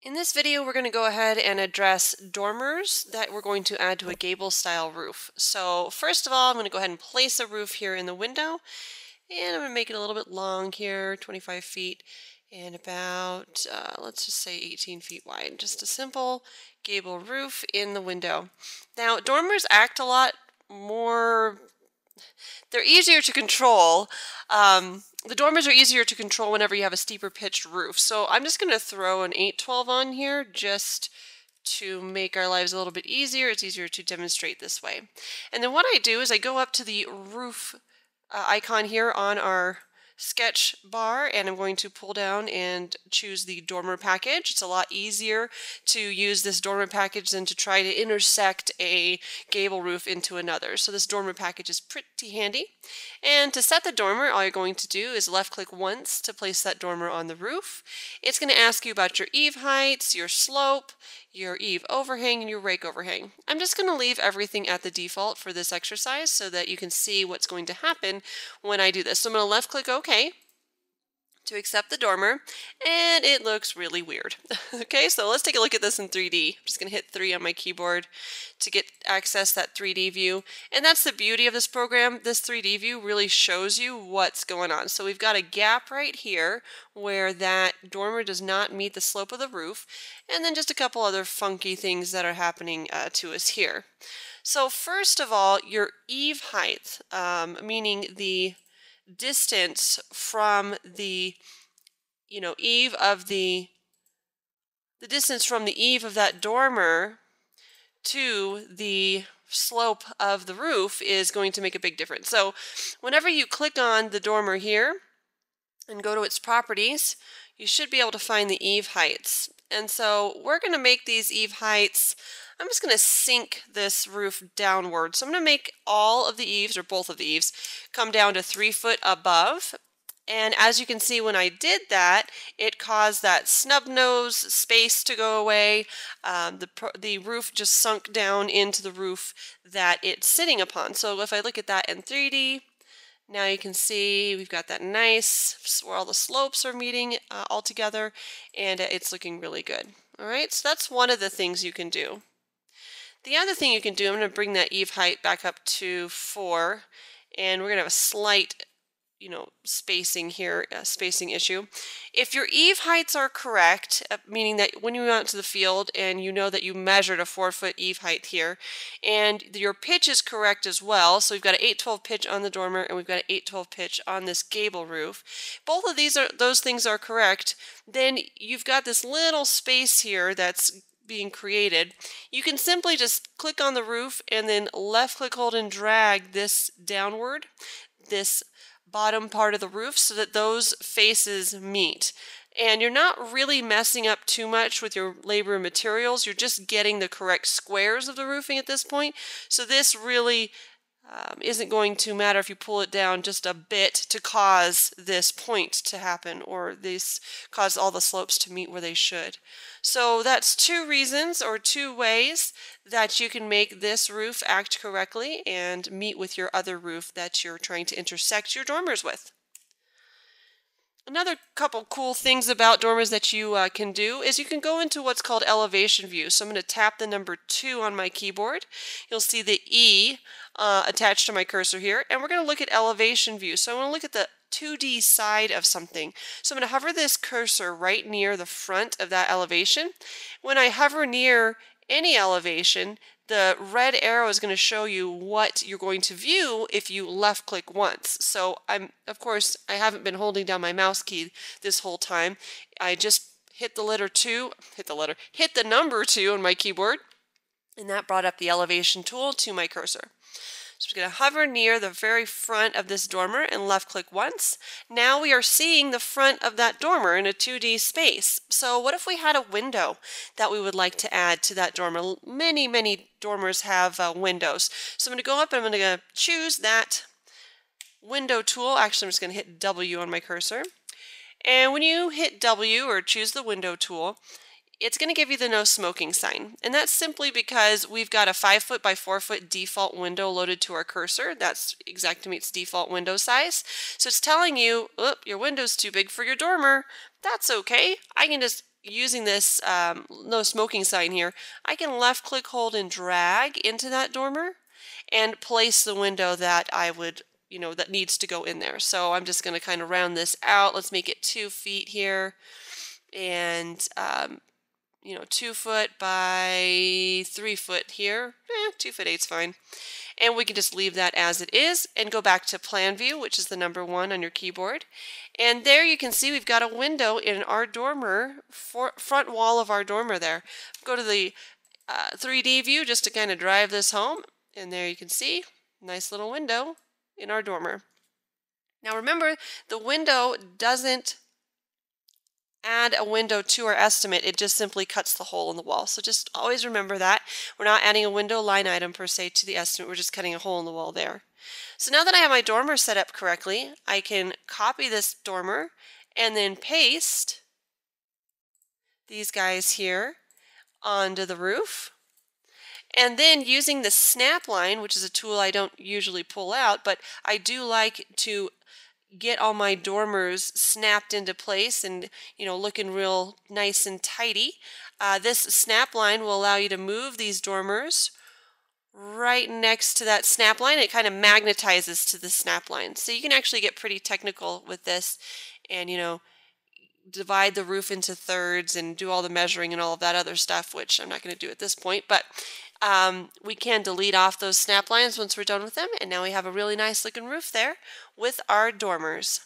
In this video, we're going to go ahead and address dormers that we're going to add to a gable style roof. So first of all, I'm going to go ahead and place a roof here in the window, and I'm going to make it a little bit long here, 25 feet, and about, let's just say 18 feet wide. Just a simple gable roof in the window. Now, dormers act a lot more, they're easier to control. The dormers are easier to control whenever you have a steeper pitched roof. So I'm just going to throw an 812 on here just to make our lives a little bit easier. It's easier to demonstrate this way. And then what I do is I go up to the roof icon here on our sketch bar, and I'm going to pull down and choose the dormer package. It's a lot easier to use this dormer package than to try to intersect a gable roof into another. So this dormer package is pretty handy. And to set the dormer, all you're going to do is left click once to place that dormer on the roof. It's going to ask you about your eave heights, your slope, your eave overhang, and your rake overhang. I'm just going to leave everything at the default for this exercise so that you can see what's going to happen when I do this. So I'm going to left click OK to accept the dormer, and it looks really weird. Okay, so let's take a look at this in 3D. I'm just going to hit 3 on my keyboard to get access that 3D view. And that's the beauty of this program. This 3D view really shows you what's going on. So we've got a gap right here where that dormer does not meet the slope of the roof, and then just a couple other funky things that are happening to us here. So first of all, your eave height, meaning the distance from the eave of the distance from the eave of that dormer to the slope of the roof is going to make a big difference. So whenever you click on the dormer here and go to its properties, you should be able to find the eave heights. And so we're going to make these eave heights, I'm just going to sink this roof downward. So I'm going to make all of the eaves, or both of the eaves, come down to 3 foot above. And as you can see, when I did that, it caused that snub nose space to go away. The roof just sunk down into the roof that it's sitting upon. So if I look at that in 3D, now you can see we've got that nice, where all the slopes are meeting all together, and it's looking really good. All right, so that's one of the things you can do. The other thing you can do, I'm going to bring that eave height back up to 4, and we're going to have a slight, spacing here, spacing issue. If your eave heights are correct, meaning that when you went out to the field and you know that you measured a 4-foot eave height here, and your pitch is correct as well, so we've got an 812 pitch on the dormer and we've got an 812 pitch on this gable roof. Both of those things are correct. Then you've got this little space here that's being created. You can simply just click on the roof and then left click, hold, and drag this downward, this bottom part of the roof, so that those faces meet. And you're not really messing up too much with your labor and materials. You're just getting the correct squares of the roofing at this point. So this really isn't going to matter if you pull it down just a bit to cause this point to happen, or this cause all the slopes to meet where they should. So that's 2 reasons, or 2 ways that you can make this roof act correctly and meet with your other roof that you're trying to intersect your dormers with. Another couple cool things about dormers that you can do is you can go into what's called elevation view. So I'm going to tap the number 2 on my keyboard. You'll see the E attached to my cursor here, and we're going to look at elevation view. So I want to look at the 2D side of something. So I'm going to hover this cursor right near the front of that elevation. When I hover near any elevation, the red arrow is going to show you what you're going to view if you left click once. So of course, I haven't been holding down my mouse key this whole time. I just hit the number 2 on my keyboard, and that brought up the elevation tool to my cursor. So we're going to hover near the very front of this dormer and left click once. Now we are seeing the front of that dormer in a 2D space. So what if we had a window that we would like to add to that dormer? Many dormers have windows. So I'm going to go up and I'm going to choose that window tool. Actually, I'm just going to hit W on my cursor. And when you hit W or choose the window tool, it's going to give you the no smoking sign. And that's simply because we've got a 5 foot by 4 foot default window loaded to our cursor. That's Xactimate's default window size. So it's telling you, oh, your window's too big for your dormer. That's okay. I can just using this no smoking sign here, I can left click, hold, and drag into that dormer and place the window that I would, that needs to go in there. So I'm just going to kind of round this out. Let's make it 2 feet here, and 2 foot by 3 foot here. 2 foot 8's fine. And we can just leave that as it is and go back to plan view, which is the number 1 on your keyboard. And there you can see we've got a window in our dormer, front wall of our dormer there. Go to the 3D view just to kind of drive this home. And there you can see, nice little window in our dormer. Now remember, the window doesn't add a window to our estimate, it just simply cuts the hole in the wall. So just always remember that. We're not adding a window line item per se to the estimate, we're just cutting a hole in the wall there. So now that I have my dormer set up correctly, I can copy this dormer and then paste these guys here onto the roof. And then using the snap line, which is a tool I don't usually pull out, but I do like to get all my dormers snapped into place and looking real nice and tidy. This snap line will allow you to move these dormers right next to that snap line. It kind of magnetizes to the snap line, so you can actually get pretty technical with this and divide the roof into thirds and do all the measuring and all of that other stuff, which I'm not going to do at this point, but we can delete off those snap lines once we're done with them, and now we have a really nice looking roof there with our dormers.